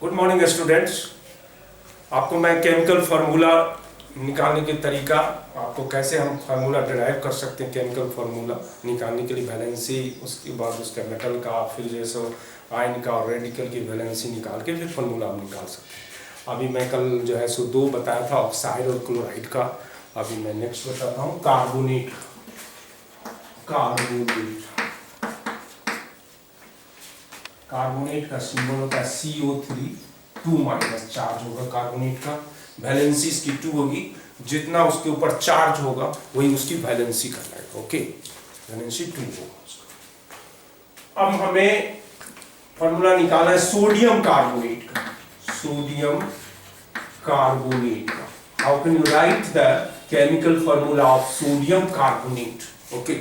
Good morning students. आपको मैं chemical formula निकालने के तरीका, आपको कैसे हम फार्मूला डिराइव कर सकते हैं केमिकल फार्मूला निकालने के लिए, वैलेंसी, उसके बाद उसका मेटल का, फिर जैसे आयन का और रेडिकल की वैलेंसी निकाल के फिर फार्मूला हम निकाल सकते हैं। अभी मैं कल जो है सो दो बताया था, ऑक्साइड और क्लोराइड का। अभी मैं नेक्स्ट बताता हूँ कार्बोनेट। कार्बोनेट का सिंबल होता है CO3, 2- चार्ज होगा कार्बोनेट का। वैलेंसी इसकी 2 होगी, जितना उसके ऊपर चार्ज होगा वही उसकी वैलेंसी कहलाएगा। ओके, वैलेंसी 2 होगा। अब हमें फॉर्मूला निकालना है सोडियम कार्बोनेट का। सोडियम कार्बोनेट का how can you right the chemical formula of sodium carbonate? Okay,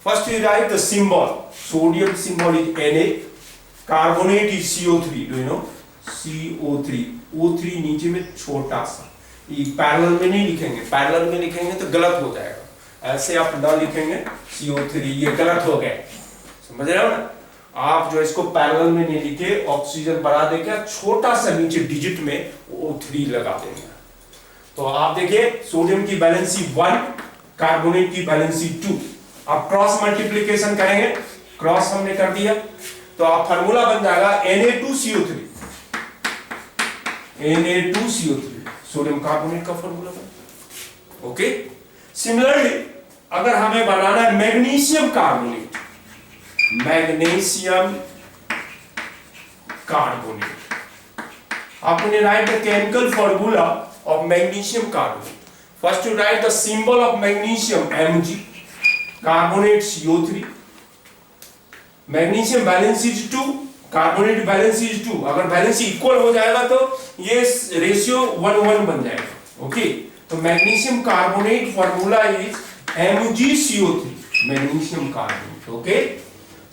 first you right the symbol. Sodium symbol is Na, carbonate is CO3. Do you no CO3? O3 नीचे में छोटा सा, ये parallel में नहीं लिखेंगे, parallel में लिखेंगे तो गलत हो जाएगा। ऐसे आप ना लिखेंगे CO3, ये गलत हो गया, समझ रहे हो ना? आप जो इसको पैरेलल में नहीं लिखे, ऑक्सीजन बढ़ा देके छोटा सा नीचे डिजिट में O3 लगा देंगे। तो आप देखिए सोडियम की बैलेंसी 1, कार्बोनेट की बैलेंसी 2। आप क्रॉस मल्टीप्लीकेशन करेंगे, क्रॉस हमने कर दिया तो आप फार्मूला बन जाएगा Na2CO3। Na2CO3 सोडियम कार्बोनेट का फार्मूला बन। ओके, सिमिलरली अगर हमें बनाना है मैग्नीशियम कार्बोनेट, मैग्नीशियम कार्बोनेट, आपने right the chemical formula of magnesium carbonate. First you right the symbol of magnesium Mg, carbonate CO3, magnesium valency 2, carbonate valency 2। अगर valency equal हो जाएगा तो ये रेशियो 1:1 बन जाएगा। ओके, तो magnesium carbonate formula is MgCO3, magnesium carbonate. Okay,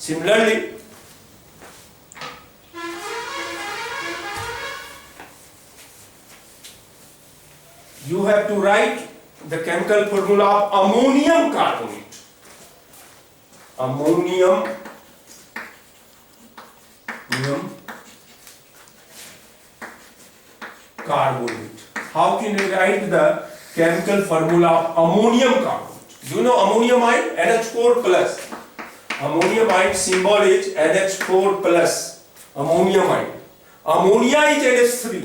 similarly you have to write the chemical formula of ammonium carbonate. Ammonium carbonate. How can you write the chemical formula of ammonium carbonate? Do you know ammonium ion? NH4 plus. Ammonium ion symbol is NH4 plus. Ammonium ion. Ammonia is NH3.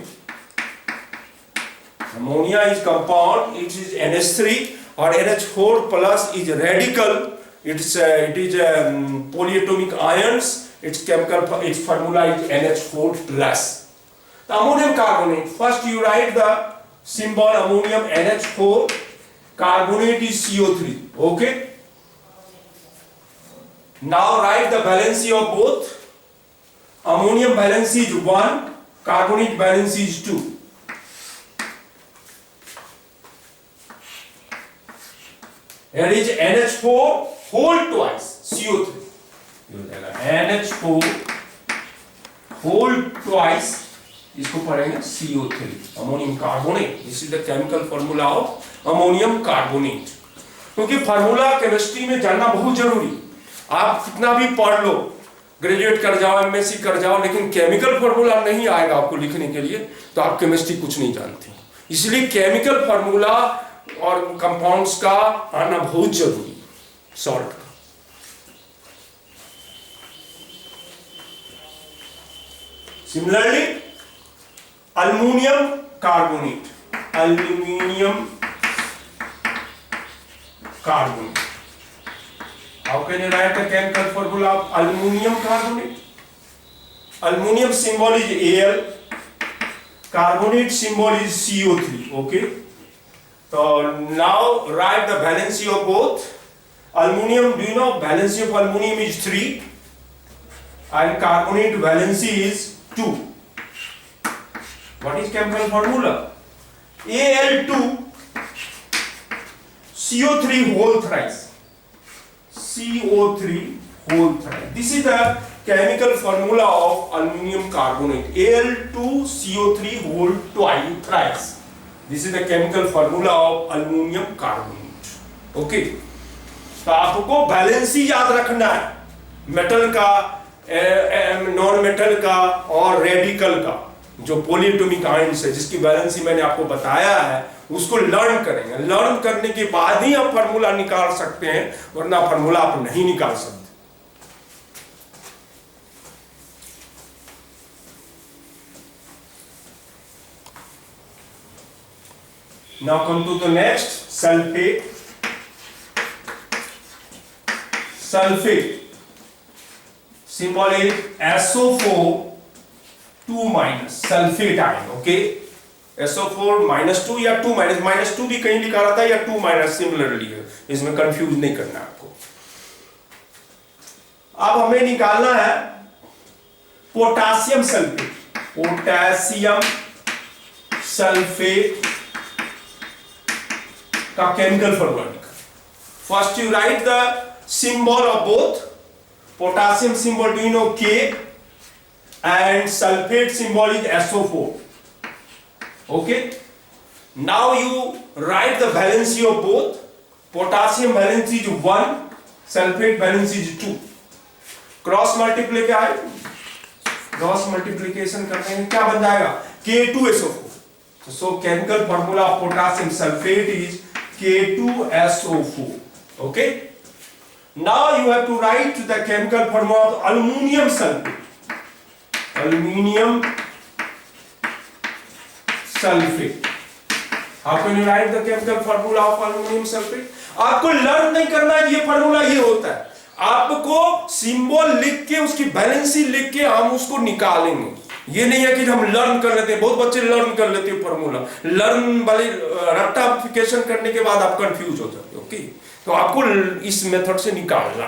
Ammonia is compound, it is NH3, or NH4 plus is radical. It is polyatomic ions. Its formula is NH4 plus. The ammonium carbonate, first you write the symbol ammonium NH4, carbonate is CO3. Okay, now write the valency of both. Ammonium valency is 1, carbonate valency is 2. Here is NH4 whole twice CO3. NH4 whole twice, इसको पढ़ेंगे CO3, ammonium carbonate. This is the chemical formula of ammonium carbonate. क्योंकि formula chemistry में जानना बहुत जरूरी। आप कितना भी पढ़ लो, ग्रेजुएट कर जाओ, MSc कर जाओ, लेकिन केमिकल फॉर्मूला नहीं आएगा आपको लिखने के लिए तो आप केमिस्ट्री कुछ नहीं जानते। इसलिए केमिकल फॉर्मूला और कंपाउंड्स का आना बहुत जरूरी, सॉल्ट का। Similarly aluminium carbonate, aluminium carbonate, how can you right the chemical formula of aluminium carbonate? Aluminium symbol is Al, carbonate symbol is CO3. Okay, so now write the valency of both. Aluminium, do you know valency of aluminium is 3 and carbonate valency is 2. What is chemical formula? Al2 CO3 whole thrice. CO3 whole thrice. This is the chemical formula of aluminium carbonate. Al2 CO3 whole thrice. This is the chemical formula of aluminum carbonate. Okay, तो आपको valency याद रखना है metal का, non metal का और radical का। जो पॉलीएटॉमिक आयंस है जिसकी वैलेंसी मैंने आपको बताया है, उसको लर्न करेंगे। लर्न करने के बाद ही आप फार्मूला निकाल सकते हैं, वरना फार्मूला आप नहीं निकाल सकते। Now come to the next, sulfate. Sulfate symbol is SO4 2 minus sulfate ion. Okay, SO4 -2 या 2 -2 भी कहीं लिखा रहता है या 2 माइनस, सिमिलरली है, इसमें कंफ्यूज नहीं करना आपको। अब हमें निकालना है पोटासियम सल्फेट। पोटासियम सल्फेट का केमिकल फॉर्मूला निकाल। First you right the symbol of both. Potassium symbol, do you know, K, and sulfate symbol is SO4. Okay, now you write the valency of both. Potassium valency is 1, sulfate valency is 2. Cross multiply क्या है, cross multiplication करने में क्या बन जाएगा, K2SO4. So chemical formula of potassium sulfate is K2SO4. Okay, now you have to write the chemical formula of aluminum sulfate. Aluminum sulfate. How can you write the chemical formula of aluminum sulfate? आपको learn नहीं करना है, ये formula ये होता है। आपको symbol लिख के उसकी बैलेंसी लिख के हम उसको निकालेंगे। ये नहीं है कि हम लर्न कर लेते हैं, बहुत बच्चे लर्न कर लेते हैं फॉर्मूला, लर्न वाली रेक्टिफिकेशन करने के बाद आप कंफ्यूज हो जाते हो। ओके, तो आपको इस मेथड से निकालना।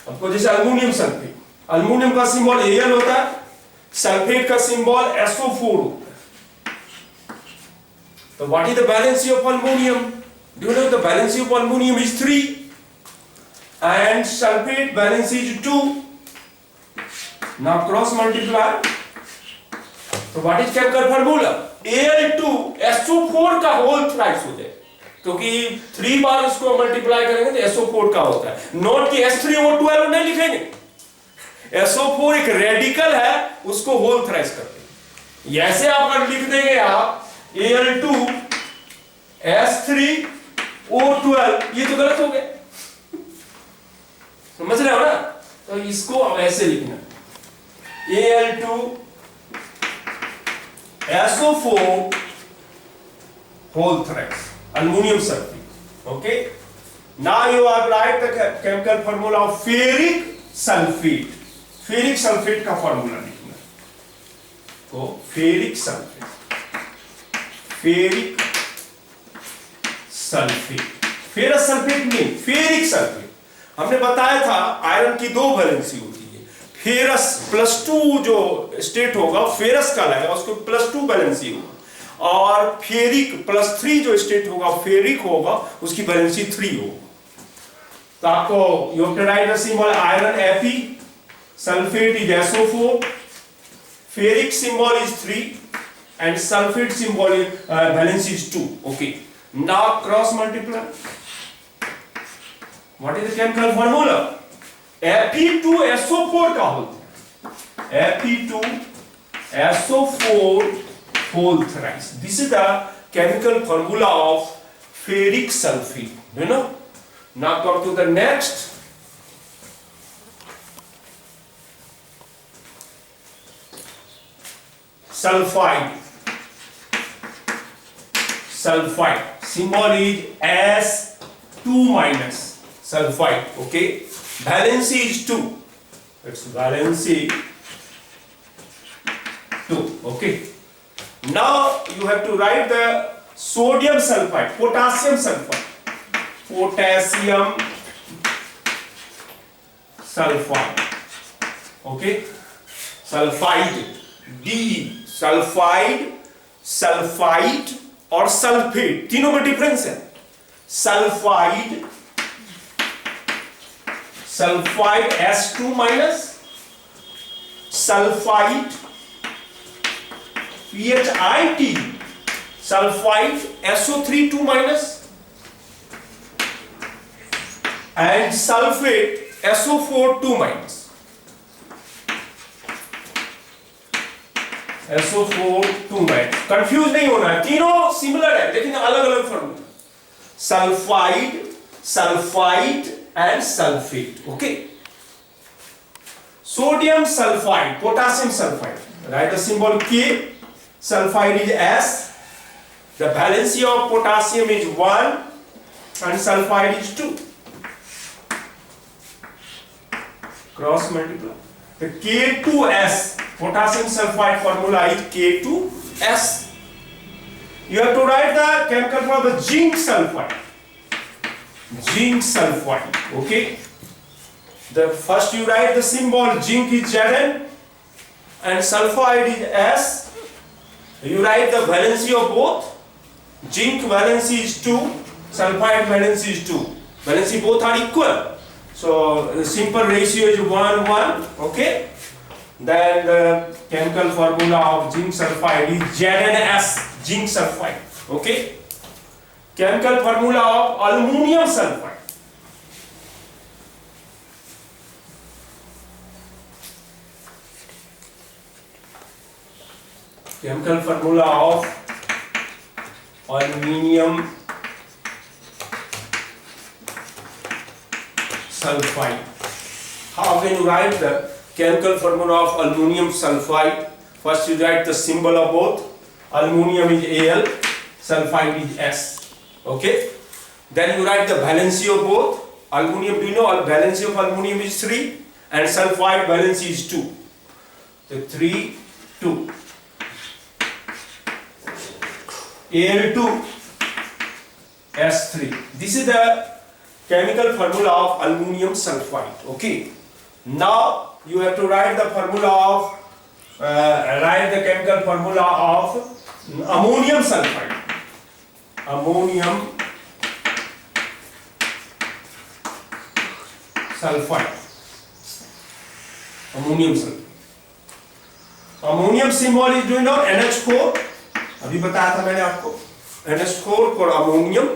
आपको जैसे अल्युमिनियम सल्फेट, अल्युमिनियम का सिंबल Al होता है, सल्फेट का सिंबल SO4 होता है। तो what is the valency of aluminium? Do you know the valency of aluminium is 3 and sulphate valency is 2। Now cross multiply, तो what is chemical formula? Al2SO4 का whole thrice हो जाए, क्योंकि 3 बार इसको मल्टीप्लाई करेंगे तो SO4 का होता है। नोट कि H3O12 नहीं लिखेंगे, SO4 एक रेडिकल है, उसको होल थ्राइस करते हैं। ऐसे आप अगर लिख देंगे आप Al2 H3O12, ये तो गलत हो गया, समझ रहे हो ना? तो इसको अब ऐसे लिखना, Al2 SO4 whole thrice aluminum sulfate. Okay, now you are write the chemical formula of ferric sulfate. Ferric sulfate का फॉर्मूला लिखना, तो ferric sulfate, ferric sulfate, ferrous sulfate नहीं, ferric sulfate। हमने बताया था आयरन की 2 वैलेंसी होती है, फेरस +2 जो स्टेट होगा फेरस का लाएगा, उसको +2 वैलेंसी होगा, और फेरिक +3 जो स्टेट होगा फेरिक होगा, उसकी वैलेंसी 3 होगा। तो आपको you have to write the symbol iron Fe, sulphate is SO4, ferric symbol is 3 and sulphate symbol valency is 2। Okay, now cross multiply, what is the chemical formula? Fe2SO4 का होता है, Fe2SO4 whole thrice. This is the chemical formula of ferric sulfate. You know. Now come to the next. Sulfide. Sulfide. Symbol is S2 minus. Sulfide. Okay. Valency is 2. Its valency 2. Okay. Now you have to write the sodium sulfide, potassium sulfide, potassium sulfide. Okay, sulfide, D, sulfide, sulfide और sulphate तीनों में difference है। Sulphide, sulphide S2 minus, sulphide PHIT, sulfide SO3 2 minus, and sulfate SO4 2 minus. SO4 2 nitrate. Confuse नहीं होना है, तीनों similar है लेकिन अलग अलग formula. Sulphide, sulphide and sulphate. Okay, sodium sulphide, potassium sulfide, write the symbol K, sulfide is S, the valency of potassium is 1 and sulfide is 2, cross multiply, the K2S, potassium sulfide formula is K2S. You have to write the chemical for the zinc sulfide, zinc sulfide. Okay, the first you write the symbol zinc is Zn and sulfide is S. You write the valency of both. Zinc valency is 2, sulfide valency is 2. Valency both are equal. So the simple ratio is 1 1. Okay. Then the chemical formula of zinc sulfide is ZnS, zinc sulfide. Okay. Chemical formula of aluminum sulfide. Chemical formula of aluminum sulfide. How can you write the chemical formula of aluminum sulfide? First you write the symbol of both. Aluminum is Al, sulfide is S. Okay. Then you write the valency of both. Aluminum, do you know valency of aluminum is 3 and sulfide valency is 2. So 3, 2. Al2, S3. This is the chemical formula of aluminum sulfide. Okay. Now you have to write the formula of write the chemical formula of ammonium sulfide. Ammonium sulfide. Ammonium sulfide. Ammonium symbol is, do you know, NH4. अभी बताया था मैंने आपको, NH4 for ammonium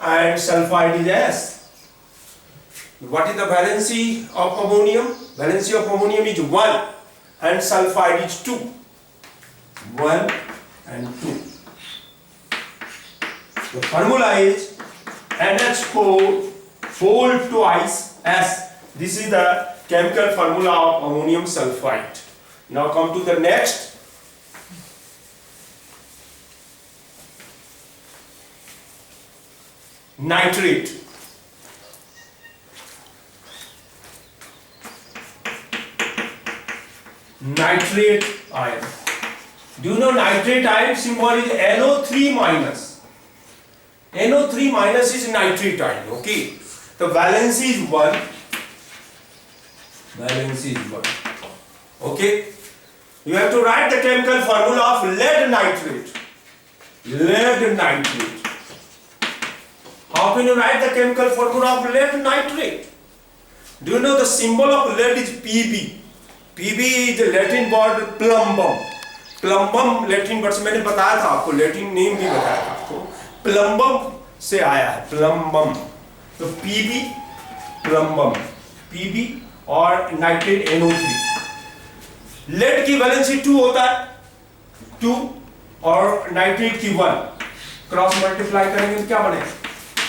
and sulfide is S. What is the valency of ammonium? Valency of ammonium is 1 and sulfide is 2. 1 and 2. The formula is NH4 whole twice S. This is the chemical formula of ammonium sulfide. Now come to the next. Nitrate. Nitrate ion. Do you know nitrate ion symbol is NO3 minus. NO3 minus is nitrate ion. Okay. The valency is 1. Valency is 1. Okay. You have to write the chemical formula of lead nitrate. Lead nitrate. How can you write the chemical formula of lead nitrate? Do you know the symbol of lead is Pb? Pb is the Latin word plumbum. Plumbum Latin word से मैंने बताया था आपको, Latin name भी बताया था आपको. Plumbum से आया है, plumbum. तो Pb, plumbum, Pb और nitrate NO3. lead की वैलेंसी 2 होता है, 2 और नाइट्रेट की 1. क्रॉस मल्टीप्लाई करेंगे तो क्या बनेगा?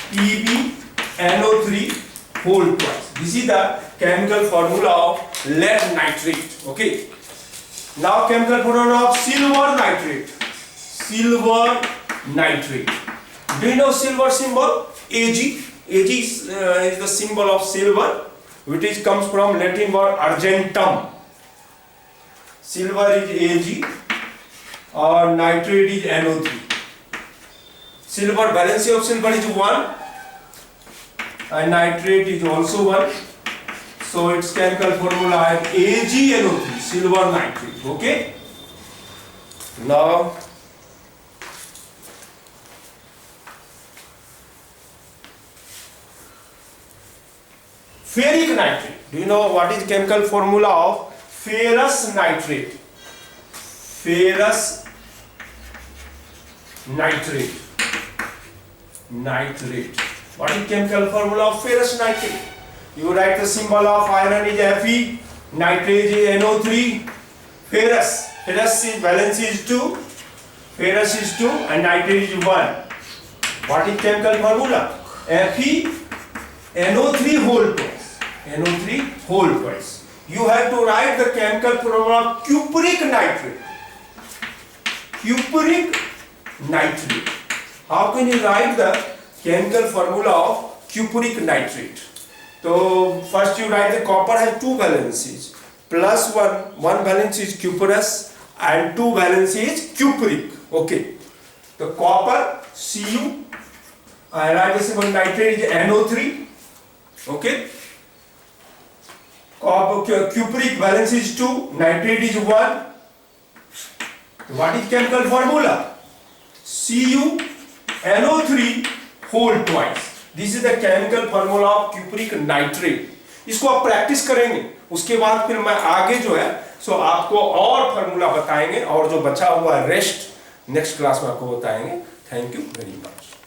PbNO3 whole twice. This is the chemical formula of lead nitrate. Okay. Now chemical formula of silver nitrate. Silver nitrate. Do you know silver symbol? Ag. Ag is the symbol of silver, which comes from Latin word argentum. Silver is Ag or nitrate is NO3. Silver, valency of silver is 1 and nitrate is also 1. So its chemical formula is AgNO3, silver nitrate. Okay. Now ferric nitrate. Do you know what is chemical formula of ferrous nitrate? Ferrous nitrate. Nitrate. What is chemical formula of ferrous nitrate? You write the symbol of iron is Fe, nitrate is NO3, ferrous. ferrous is valence is 2, ferrous is 2 and nitrate is 1. What is chemical formula? FeNO3 whole twice. NO3 whole twice. You have to write the chemical formula of cupric nitrate. Cupric nitrate. How can you write the chemical formula of cupric nitrate? So first you write the copper has 2 valencies. Plus 1 valence is cuprous and 2 valence is cupric. Okay. The copper Cu. I write this one nitrate is NO3. Okay. Cupric valence is 2, nitrate is 1. What is chemical formula? CuNO3 whole twice. This is the chemical formula of cupric nitrate. इसको आप practice करेंगे, उसके बाद फिर मैं आगे जो है सो आपको और फार्मूला बताएंगे और जो बचा हुआ रेस्ट नेक्स्ट क्लास में आपको बताएंगे. Thank you very much.